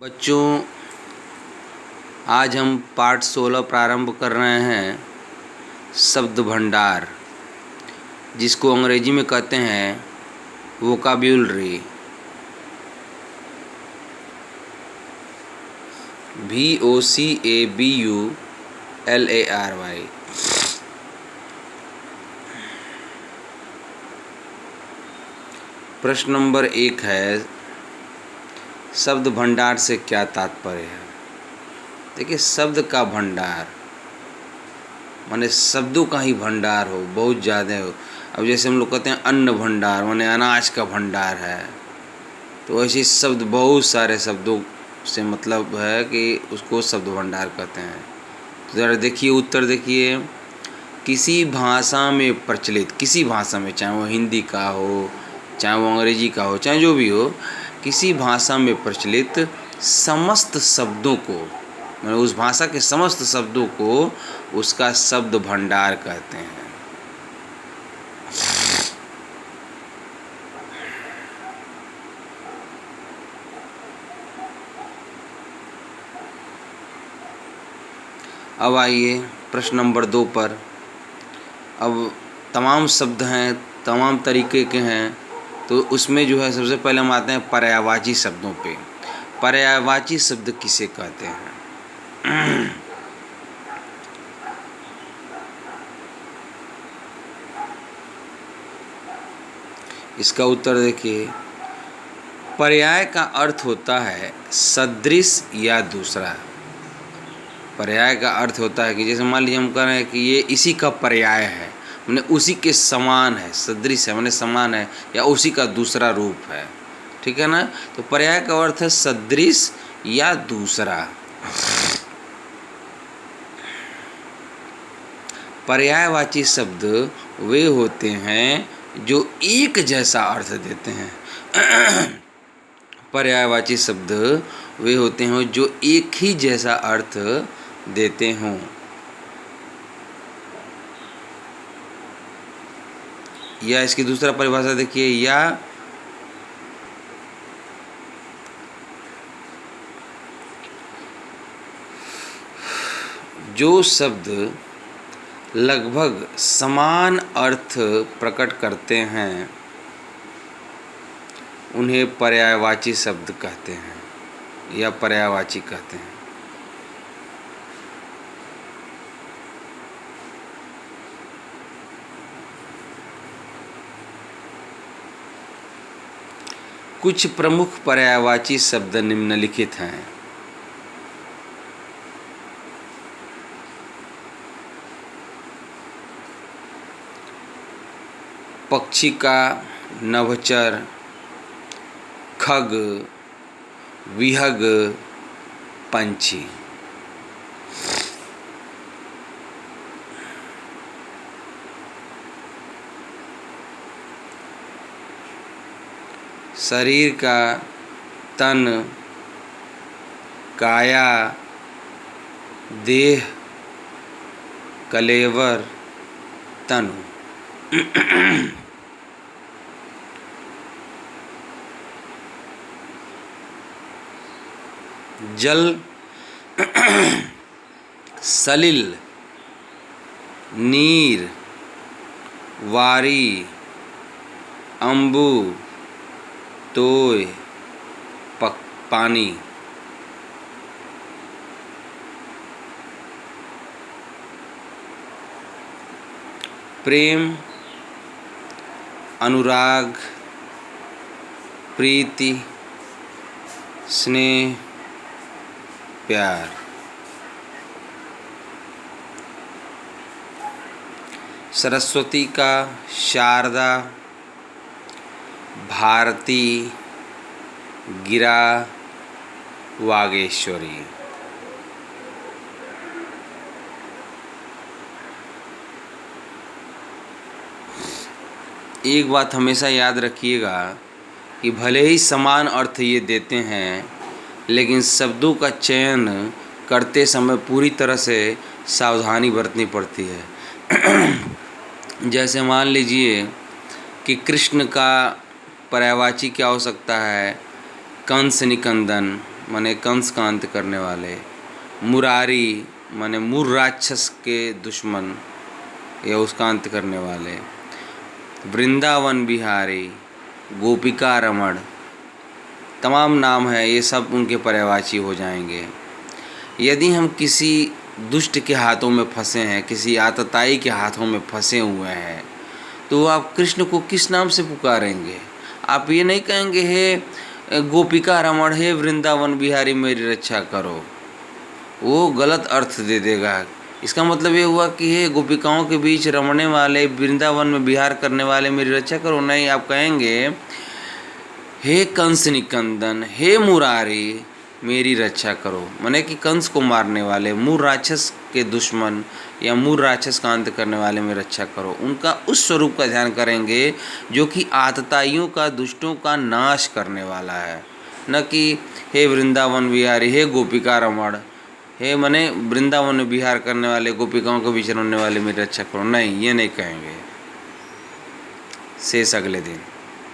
बच्चों, आज हम पाठ 16 प्रारंभ कर रहे हैं। शब्द भंडार, जिसको अंग्रेजी में कहते हैं वोकाब्युलरी। VOCABULARY। प्रश्न नंबर 1 है, शब्द भंडार से क्या तात्पर्य है। देखिए, शब्द का भंडार माने शब्दों का ही भंडार हो, बहुत ज़्यादा हो। अब जैसे हम लोग कहते हैं अन्न भंडार, माने अनाज का भंडार है, तो ऐसे शब्द बहुत सारे शब्दों से मतलब है कि उसको शब्द भंडार कहते हैं। तो ज़रा देखिए, उत्तर देखिए। किसी भाषा में प्रचलित, किसी भाषा में, चाहे वो हिंदी का हो, चाहे वो अंग्रेजी का हो, चाहे जो भी हो, किसी भाषा में प्रचलित समस्त शब्दों को, मतलब उस भाषा के समस्त शब्दों को उसका शब्द भंडार कहते हैं। अब आइए प्रश्न नंबर 2 पर। अब तमाम शब्द हैं, तमाम तरीके के हैं, तो उसमें जो है सबसे पहले हम आते हैं पर्यायवाची शब्दों पे। पर्यायवाची शब्द किसे कहते हैं? इसका उत्तर देखिए। पर्याय का अर्थ होता है सदृश या दूसरा। पर्याय का अर्थ होता है कि जैसे मान लीजिए हम कह रहे हैं कि ये इसी का पर्याय है, माने उसी के समान है। सदृश है माने समान है, या उसी का दूसरा रूप है, ठीक है ना। तो पर्याय का अर्थ है सदृश या दूसरा। पर्यायवाची शब्द वे होते हैं जो एक जैसा अर्थ देते हैं। पर्यायवाची शब्द वे होते हैं जो एक ही जैसा अर्थ देते हों। या इसकी दूसरा परिभाषा देखिए, या जो शब्द लगभग समान अर्थ प्रकट करते हैं उन्हें पर्यायवाची शब्द कहते हैं या पर्यायवाची कहते हैं। कुछ प्रमुख पर्यायवाची शब्द निम्नलिखित हैं। पक्षिका, नभचर, खग, विहग, पंछी। शरीर का, तन, काया, देह, कलेवर, तनु। जल, सलिल, नीर, वारी, अम्बु, तोय, पानी। प्रेम, अनुराग, प्रीति, स्नेह, प्यार। सरस्वती का, शारदा, भारती, गिरा, वागेश्वरी। एक बात हमेशा याद रखिएगा कि भले ही समान अर्थ ये देते हैं, लेकिन शब्दों का चयन करते समय पूरी तरह से सावधानी बरतनी पड़ती है। जैसे मान लीजिए कि कृष्ण का पर्यायवाची क्या हो सकता है? कंस निकंदन, माने कंस का अंत करने वाले, मुरारी माने मुर राक्षस के दुश्मन या उसका अंत करने वाले, वृंदावन बिहारी, गोपिका रमण, तमाम नाम है, ये सब उनके पर्यायवाची हो जाएंगे। यदि हम किसी दुष्ट के हाथों में फंसे हैं, किसी आतताई के हाथों में फंसे हुए हैं, तो आप कृष्ण को किस नाम से पुकारेंगे? आप ये नहीं कहेंगे हे गोपिका रमण, हे वृंदावन बिहारी मेरी रक्षा करो, वो गलत अर्थ दे देगा। इसका मतलब ये हुआ कि हे गोपिकाओं के बीच रमने वाले, वृंदावन में विहार करने वाले मेरी रक्षा करो। नहीं, आप कहेंगे हे कंस निकंदन, हे मुरारी मेरी रक्षा करो, माने कि कंस को मारने वाले, मूर राक्षस के दुश्मन या मूर राक्षस का अंत करने वाले में रक्षा करो। उनका उस स्वरूप का ध्यान करेंगे जो कि आतताइयों का, दुष्टों का नाश करने वाला है, न कि हे वृंदावन बिहारी, हे गोपिका रमण, हे मने वृंदावन में विहार करने वाले, गोपिकाओं के बीच रहने वाले मेरी रक्षा करो। नहीं, ये नहीं कहेंगे। शेष अगले दिन।